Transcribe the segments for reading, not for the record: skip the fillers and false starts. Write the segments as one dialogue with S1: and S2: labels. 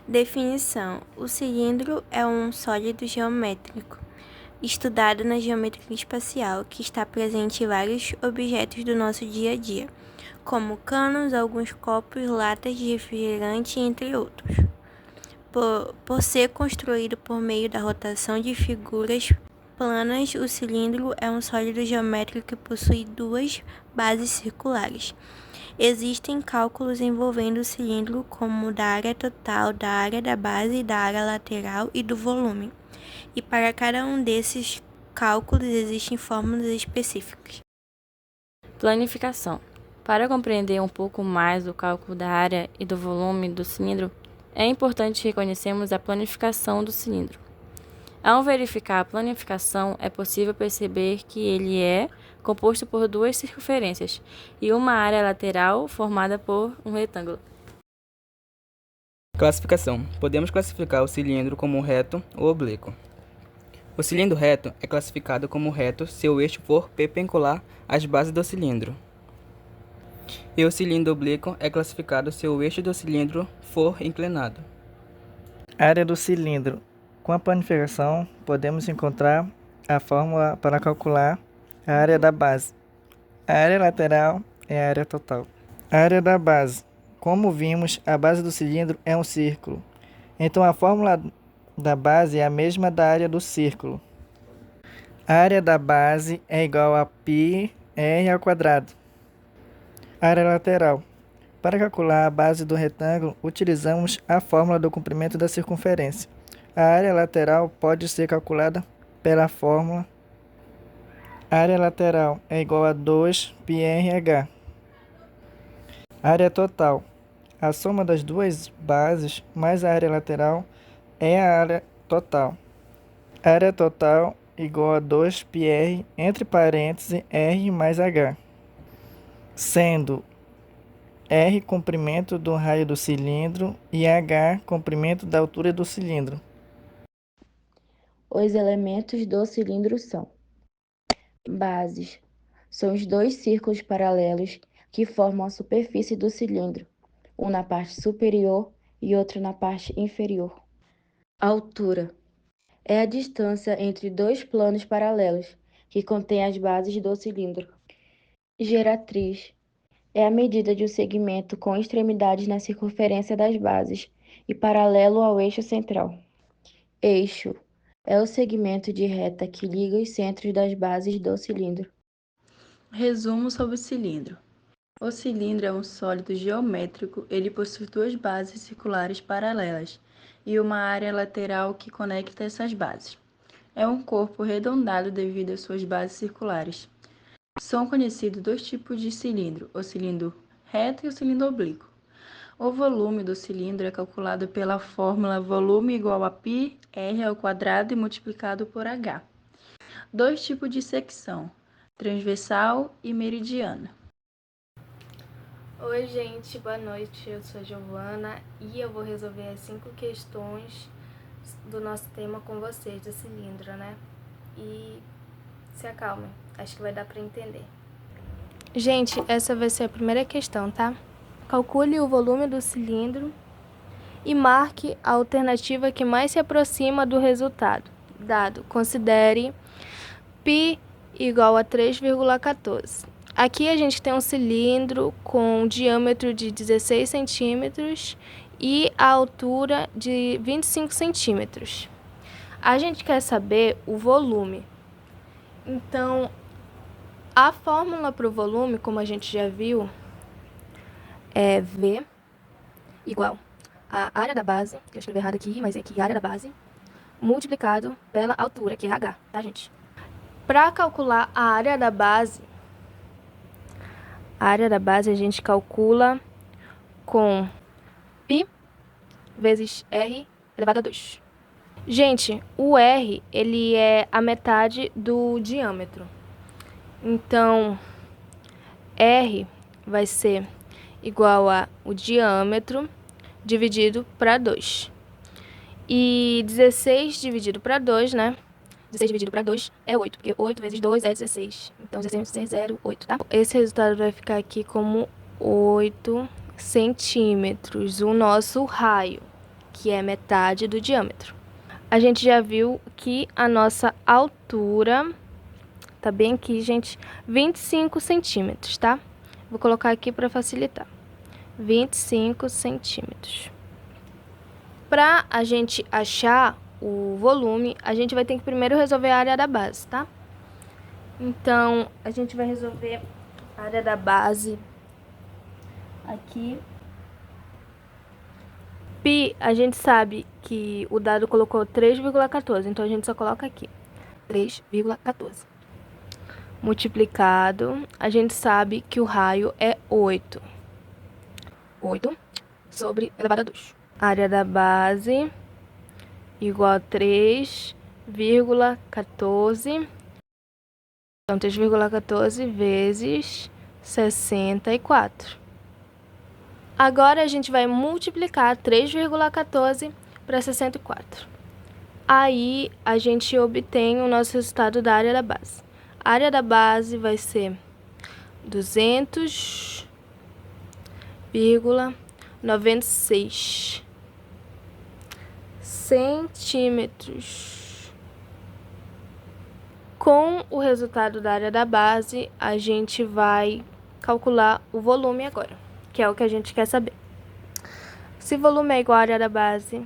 S1: Definição: o cilindro é um sólido geométrico, estudado na geometria espacial, que está presente em vários objetos do nosso dia a dia, como canos, alguns copos, latas de refrigerante, entre outros. Por ser construído por meio da rotação de figuras planas, o cilindro é um sólido geométrico que possui duas bases circulares. Existem cálculos envolvendo o cilindro, como da área total, da área da base, da área lateral e do volume. E para cada um desses cálculos existem fórmulas específicas.
S2: Planificação. Para compreender um pouco mais o cálculo da área e do volume do cilindro, é importante reconhecermos a planificação do cilindro. Ao verificar a planificação, é possível perceber que ele é composto por duas circunferências e uma área lateral formada por um retângulo.
S3: Classificação. Podemos classificar o cilindro como reto ou oblíquo. O cilindro reto é classificado como reto se o eixo for perpendicular às bases do cilindro. E o cilindro oblíquo é classificado se o eixo do cilindro for inclinado.
S4: Área do cilindro. Com a planificação, podemos encontrar a fórmula para calcular a área da base. A área lateral é a área total. A área da base. Como vimos, a base do cilindro é um círculo. Então, a fórmula da base é a mesma da área do círculo. A área da base é igual a πr ao quadrado. Área lateral. Para calcular a base do retângulo, utilizamos a fórmula do comprimento da circunferência. A área lateral pode ser calculada pela fórmula área lateral é igual a 2πrh. Área total. A soma das duas bases mais a área lateral é a área total. Área total igual a 2πr, entre parênteses, r mais h, sendo r comprimento do raio do cilindro e h comprimento da altura do cilindro.
S5: Os elementos do cilindro são: bases. São os dois círculos paralelos que formam a superfície do cilindro, um na parte superior e outro na parte inferior. Altura. É a distância entre dois planos paralelos que contêm as bases do cilindro. Geratriz. É a medida de um segmento com extremidades na circunferência das bases e paralelo ao eixo central. Eixo. É o segmento de reta que liga os centros das bases do cilindro.
S6: Resumo sobre o cilindro. O cilindro é um sólido geométrico, ele possui duas bases circulares paralelas e uma área lateral que conecta essas bases. É um corpo arredondado devido às suas bases circulares. São conhecidos dois tipos de cilindro, o cilindro reto e o cilindro oblíquo. O volume do cilindro é calculado pela fórmula volume igual a πr ao quadrado e multiplicado por h. Dois tipos de secção, transversal e meridiana.
S7: Oi, gente, boa noite. Eu sou a Giovana e eu vou resolver as 5 questões do nosso tema com vocês, do cilindro, né? E se acalmem, acho que vai dar para entender. Gente, essa vai ser a primeira questão, tá? Calcule o volume do cilindro e marque a alternativa que mais se aproxima do resultado. Dado, considere π igual a 3,14. Aqui a gente tem um cilindro com um diâmetro de 16 centímetros e a altura de 25 centímetros. A gente quer saber o volume. Então, a fórmula para o volume, como a gente já viu, é V igual a área da base, que eu escrevi errado aqui, mas é aqui a área da base, multiplicado pela altura, que é H, tá, gente? Para calcular a área da base a gente calcula com π vezes r elevado a 2. Gente, o r, ele é a metade do diâmetro. Então, r vai ser igual a o diâmetro dividido para 2. E 16 dividido para 2, né? 16 dividido para 2 é 8, porque 8 vezes 2 é 16. Então, 16 vezes 6 é 8, tá? Esse resultado vai ficar aqui como 8 centímetros, o nosso raio. que é metade do diâmetro. A gente já viu que a nossa altura tá bem aqui, gente, 25 centímetros, tá? Vou colocar aqui para facilitar. 25 centímetros. Para a gente achar o volume, a gente vai ter que primeiro resolver a área da base, tá? Então, a gente vai resolver a área da base aqui. Pi, a gente sabe que o dado colocou 3,14, então a gente só coloca aqui 3,14. Multiplicado, a gente sabe que o raio é 8. 8 sobre elevado a 2. Área da base igual a 3,14. Então, 3,14 vezes 64. Agora, a gente vai multiplicar 3,14 para 64. Aí, a gente obtém o nosso resultado da área da base. A área da base vai ser 200,96 centímetros. Com o resultado da área da base, a gente vai calcular o volume agora, que é o que a gente quer saber. Se volume é igual à área da base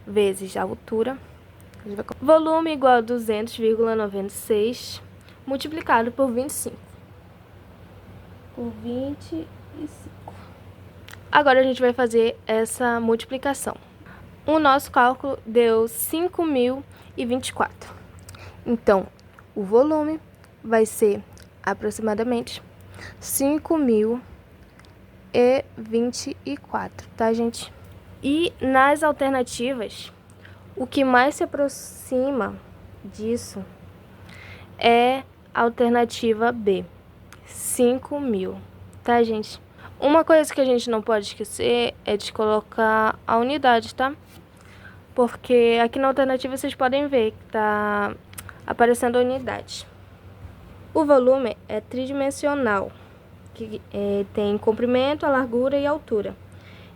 S7: vezes a altura, volume igual a 200,96 multiplicado por 25. Por 25. Agora a gente vai fazer essa multiplicação. O nosso cálculo deu 5.024. Então, o volume vai ser aproximadamente 5.024, tá, gente? E nas alternativas, o que mais se aproxima disso é a alternativa B, 5.000, tá, gente? Uma coisa que a gente não pode esquecer é de colocar a unidade, tá? Porque aqui na alternativa vocês podem ver que tá aparecendo a unidade. O volume é tridimensional, que tem comprimento, a largura e a altura.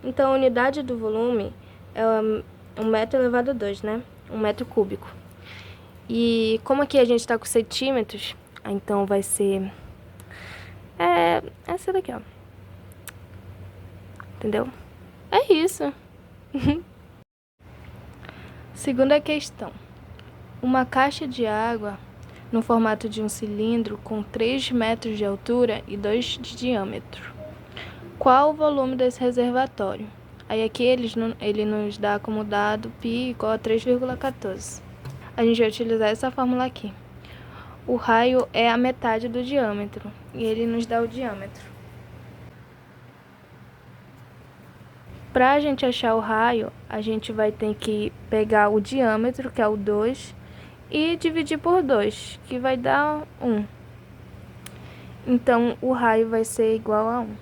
S7: Então, a unidade do volume é 1 metro elevado a 2, né? 1 metro cúbico. E como aqui a gente está com centímetros, então vai ser essa daqui, ó. Entendeu? É isso. Segunda questão. Uma caixa de água no formato de um cilindro com 3 metros de altura e 2 de diâmetro. Qual o volume desse reservatório? Aí aqui ele nos dá como dado π igual a 3,14. A gente vai utilizar essa fórmula aqui. O raio é a metade do diâmetro e ele nos dá o diâmetro. Para a gente achar o raio, a gente vai ter que pegar o diâmetro, que é o 2, e dividir por 2, que vai dar 1. Então, o raio vai ser igual a 1.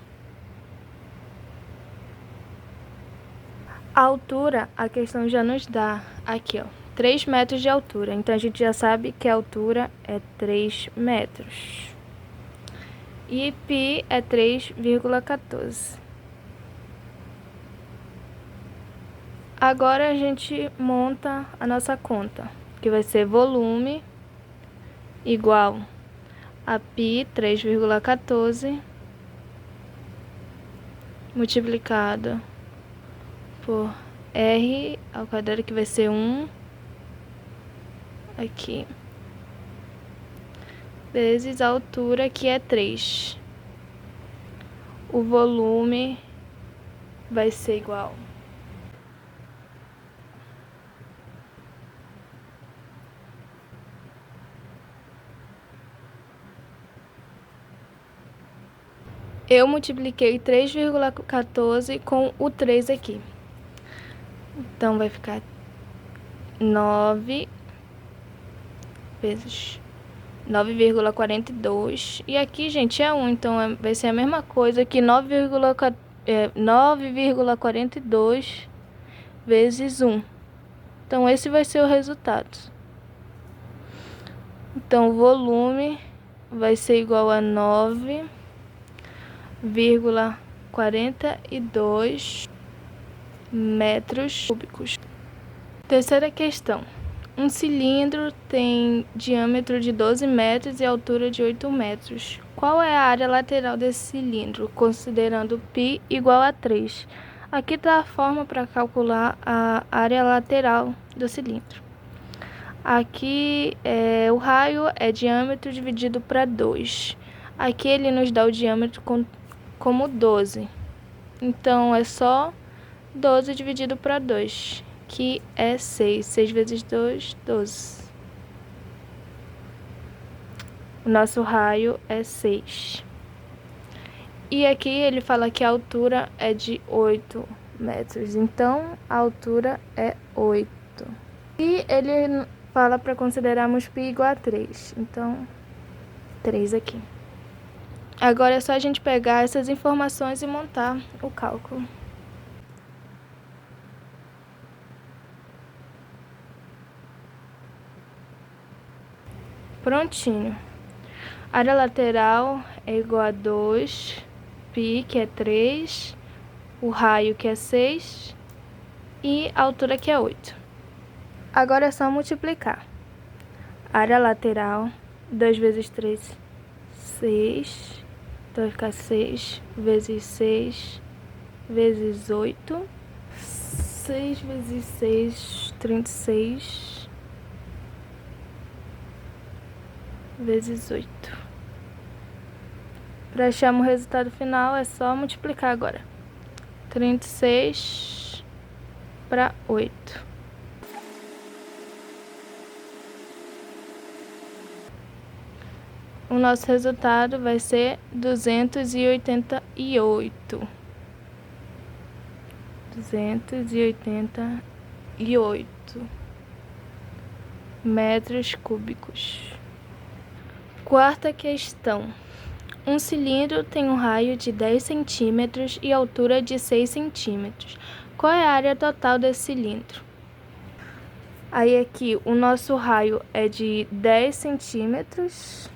S7: A altura, a questão já nos dá aqui, ó, 3 metros de altura. Então, a gente já sabe que a altura é 3 metros. E π é 3,14. Agora a gente monta a nossa conta, que vai ser volume igual a π 3,14 multiplicado por R ao quadrado, que vai ser 1 aqui, vezes a altura, que é 3. O volume vai ser igual eu multipliquei 3,14 com o 3 aqui. Então, vai ficar 9 vezes 9,42. E aqui, gente, é 1. Então, vai ser a mesma coisa que 9,42 vezes 1. Então, esse vai ser o resultado. Então, o volume vai ser igual a 9,42 metros cúbicos. Terceira questão. Um cilindro tem diâmetro de 12 metros e altura de 8 metros. Qual é a área lateral desse cilindro, considerando π igual a 3? Aqui está a forma para calcular a área lateral do cilindro. Aqui o raio é diâmetro dividido para 2. Aqui ele nos dá o diâmetro como 12. Então é só 12 dividido para 2. Que é 6. 6 vezes 2, 12. O nosso raio é 6. E aqui ele fala que a altura é de 8 metros. Então, a altura é 8. E ele fala para considerarmos π igual a 3. Então, 3 aqui. Agora é só a gente pegar essas informações e montar o cálculo. Prontinho. Área lateral é igual a 2, π, que é 3, o raio, que é 6, e a altura, que é 8. Agora é só multiplicar. Área lateral, 2 vezes 3, 6. Então vai ficar 6 vezes 6 vezes 8. 6 vezes 6, 36. Vezes 8. Para achar o resultado final é só multiplicar agora. 36 para 8. O nosso resultado vai ser 288. 288 metros cúbicos. Quarta questão. Um cilindro tem um raio de 10 centímetros e altura de 6 centímetros. Qual é a área total desse cilindro? Aí aqui o nosso raio é de 10 centímetros.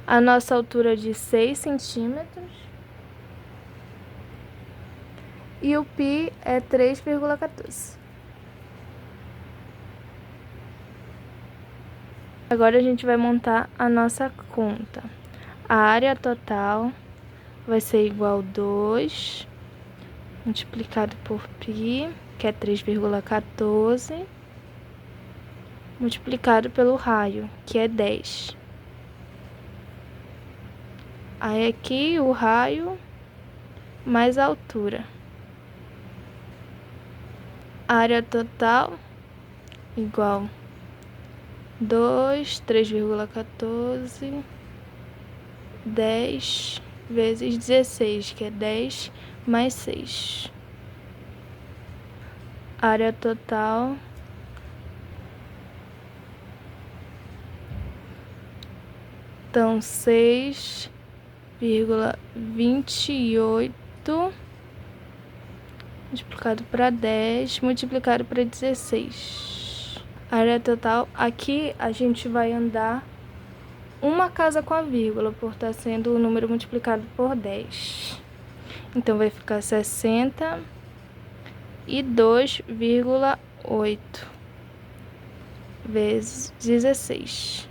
S7: A nossa altura de 6 centímetros. E o π é 3,14. Agora a gente vai montar a nossa conta. A área total vai ser igual a 2 multiplicado por π, que é 3,14, multiplicado pelo raio, que é 10. Aí aqui o raio mais a altura. A área total igual 2, 3,14, 10 vezes 16, que é 10 mais 6. Área total então 6,28 multiplicado para 10 multiplicado para 16. Área total, aqui a gente vai andar uma casa com a vírgula, por estar sendo o número multiplicado por 10. Então vai ficar 62,8 vezes 16.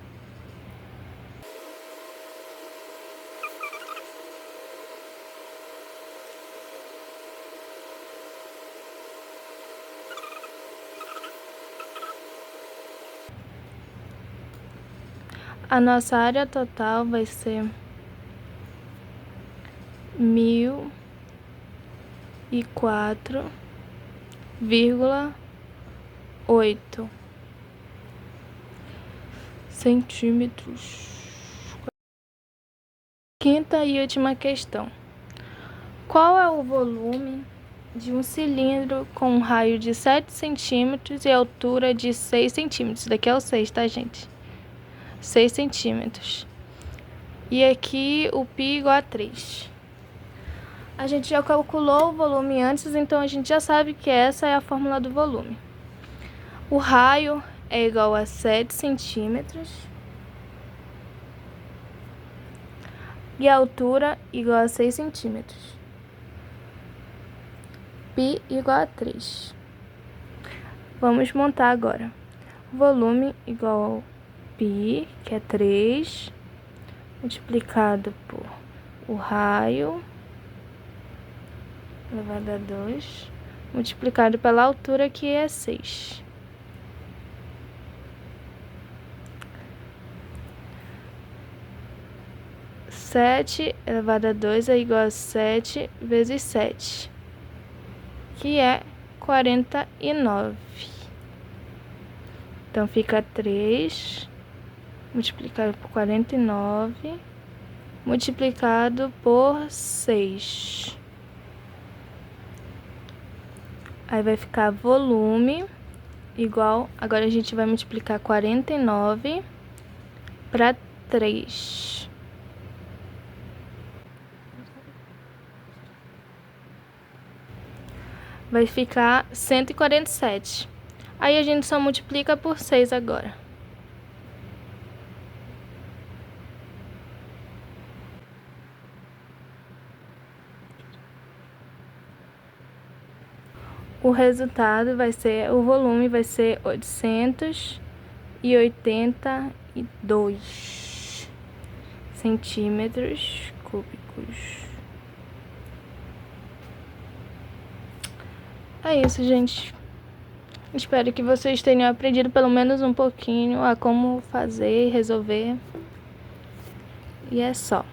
S7: A nossa área total vai ser 1004,8 centímetros. Quinta e última questão. Qual é o volume de um cilindro com um raio de 7 centímetros e altura de 6 centímetros? Daqui é o 6, tá, gente? 6 centímetros. E aqui o π igual a 3. A gente já calculou o volume antes, então a gente já sabe que essa é a fórmula do volume. O raio é igual a 7 centímetros. E a altura igual a 6 centímetros. π igual a 3. Vamos montar agora. Volume igual ao π, que é 3, multiplicado por o raio, elevado a 2, multiplicado pela altura, que é 6. Sete elevado a 2 é igual a 7 vezes 7, que é 49. Então, fica 3 multiplicado por 49, multiplicado por 6. Aí vai ficar volume igual... Agora a gente vai multiplicar 49 para 3. Vai ficar 147. Aí a gente só multiplica por 6 agora. O resultado vai ser, o volume vai ser 882 centímetros cúbicos. É isso, gente. Espero que vocês tenham aprendido pelo menos um pouquinho a como fazer e resolver. E é só.